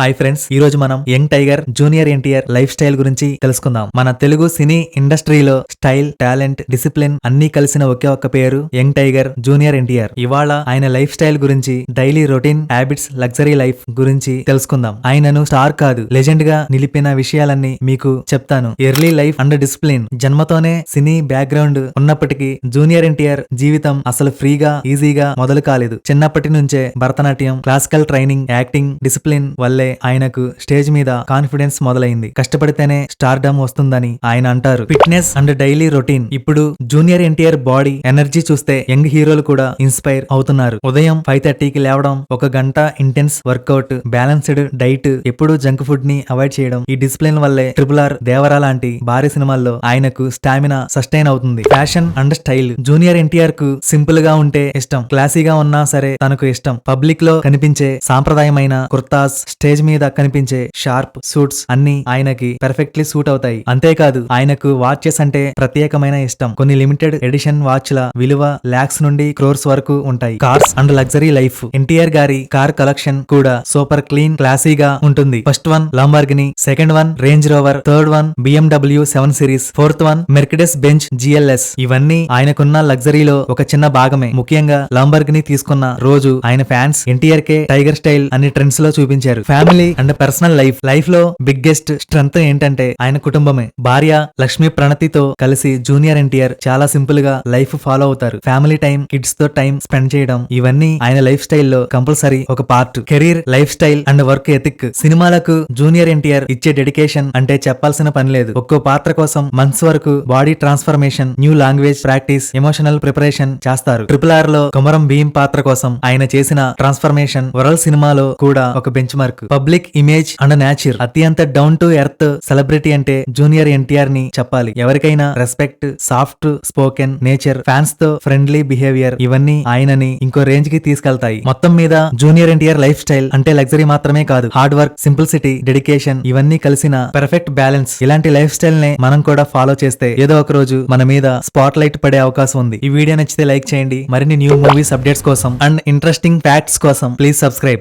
Hi friends, ఈ రోజు మనం young tiger junior NTR life style గురించి తెలుసుకుందాం. మన తెలుగు సినీ ఇండస్ట్రీలో స్టైల్, టాలెంట్, డిసిప్లిన్ అన్ని కలిసిన ఒకే ఒక్క పేరు యంగ్ టైగర్ జూనియర్ ఎన్టీఆర్. ఇవాళ ఆయన లైఫ్ స్టైల్ గురించి, daily routine habits, luxury life గురించి తెలుసుకుందాం. ఆయనను స్టార్ కాదు, లెజెండ్ గా నిలిపిన విషయాలన్నీ మీకు చెప్తాను. Early life and discipline. జన్మతోనే సినీ బ్యాక్గ్రౌండ్ ఉన్నప్పటికీ జూనియర్ ఎన్టీఆర్ జీవితం అసలు ఫ్రీగా, ఈజీగా మొదలు కాలేదు. చిన్నప్పటి నుంచే Bharatanatyam, classical training, acting, discipline వల్లే ఆయనకు స్టేజ్ మీద కాన్ఫిడెన్స్ మొదలైంది. కష్టపడితేనే స్టార్డమ్ వస్తుందని ఆయన అంటారు. Fitness and daily routine. ఇప్పుడు జూనియర్ ఎన్టీఆర్ బాడీ, ఎనర్జీ చూస్తే యంగ్ హీరోలు కూడా ఇన్స్పైర్ అవుతున్నారు. ఉదయం 5:30కి లేవడం, 1 గంట ఇంటెన్స్ వర్కౌట్, బ్యాలెన్స్డ్ డైట్, ఎప్పుడూ జంక్ ఫుడ్ ని అవాయిడ్ చేయడం. ఈ డిసిప్లిన్ వల్లే RRR, దేవరా లాంటి భారీ సినిమాల్లో ఆయనకు స్టామినా సస్టైన్ అవుతుంది. Fashion and style. Junior NTR కు సింపుల్ గా ఉంటే ఇష్టం. క్లాసీగా ఉన్నా సరే తనకు ఇష్టం. పబ్లిక్ లో కనిపించే సాంప్రదాయమైన కుర్తాస్, స్టేజ్ మీద కనిపించే షార్ప్ సూట్స్ అన్ని ఆయనకి పర్ఫెక్ట్లీ సూట్ అవుతాయి. అంతేకాదు ఆయనకు వాచెస్ అంటే ప్రత్యేకమైన ఇష్టం. కొన్ని లిమిటెడ్ ఎడిషన్ వాచ్ల విలువ లాక్స్ నుండి క్రోర్స్ వరకు ఉంటాయి. Cars and luxury life. NTR గారి కార్ కలెక్షన్ కూడా సూపర్ క్లీన్, క్లాసీగా ఉంటుంది. First one Lamborghini, second one range rover, third one BMW 7 series, fourth one Mercedes Benz GLS. ఇవన్నీ ఆయనకున్న లగ్జరీలో ఒక చిన్న భాగమే. ముఖ్యంగా లంబోర్గిని తీసుకున్న రోజు ఆయన ఫ్యాన్స్ ఎన్టీఆర్ కే టైగర్ స్టైల్ అన్ని ట్రెండ్స్ లో చూపించారు. Family and personal life. Life లో బిగ్గెస్ట్ స్ట్రెంగ్త్ ఏంటంటే ఆయన కుటుంబమే. భార్య లక్ష్మీ ప్రణతితో కలిసి జూనియర్ ఎన్టీఆర్ చాలా సింపుల్ గా లైఫ్ ఫాలో అవుతారు. ఫ్యామిలీ టైం, కిడ్స్ తో టైం స్పెండ్ చేయడం, ఇవన్నీ ఆయన లైఫ్ స్టైల్లో కంపల్సరీ ఒక part. Career, life style and work ethic. సినిమాలకు జూనియర్ ఎన్టీఆర్ ఇచ్చే డెడికేషన్ అంటే చెప్పాల్సిన పని లేదు. ఒక్కో పాత్ర కోసం మంత్స్ వరకు body transformation, new language practice, emotional preparation చేస్తారు. RRR లో కొమరం భీమ్ పాత్ర కోసం ఆయన చేసిన ట్రాన్స్ఫర్మేషన్ వరల్డ్ సినిమాలో కూడా ఒక bench mark. Public image and nature. అత్యంత డౌన్ టు ఎర్త్ సెలబ్రిటీ అంటే జూనియర్ ఎన్టీఆర్ ని చెప్పాలి. ఎవరికైనా respect, soft spoken nature, fans తో ఫ్రెండ్లీ బిహేవియర్, ఇవన్నీ ఆయనని ఇంకో రేంజ్ కి తీసుకెళ్తాయి. మొత్తం మీద జూనియర్ ఎన్టీఆర్ లైఫ్ స్టైల్ అంటే లగ్జరీ మాత్రమే కాదు, హార్డ్ వర్క్, సింప్లిసిటీ, డెడికేషన్, ఇవన్నీ కలిసిన పర్ఫెక్ట్ బ్యాలెన్స్. ఇలాంటి లైఫ్ స్టైల్ నే మనం కూడా ఫాలో చేస్తే ఏదో ఒక రోజు మన మీద స్పాట్ లైట్ పడే అవకాశం ఉంది. ఈ వీడియో నచ్చితే లైక్ చేయండి. మరిన్ని న్యూ మూవీస్ అప్డేట్స్ కోసం అండ్ ఇంట్రెస్టింగ్ ఫ్యాక్ట్స్ కోసం ప్లీజ్ సబ్స్క్రైబ్.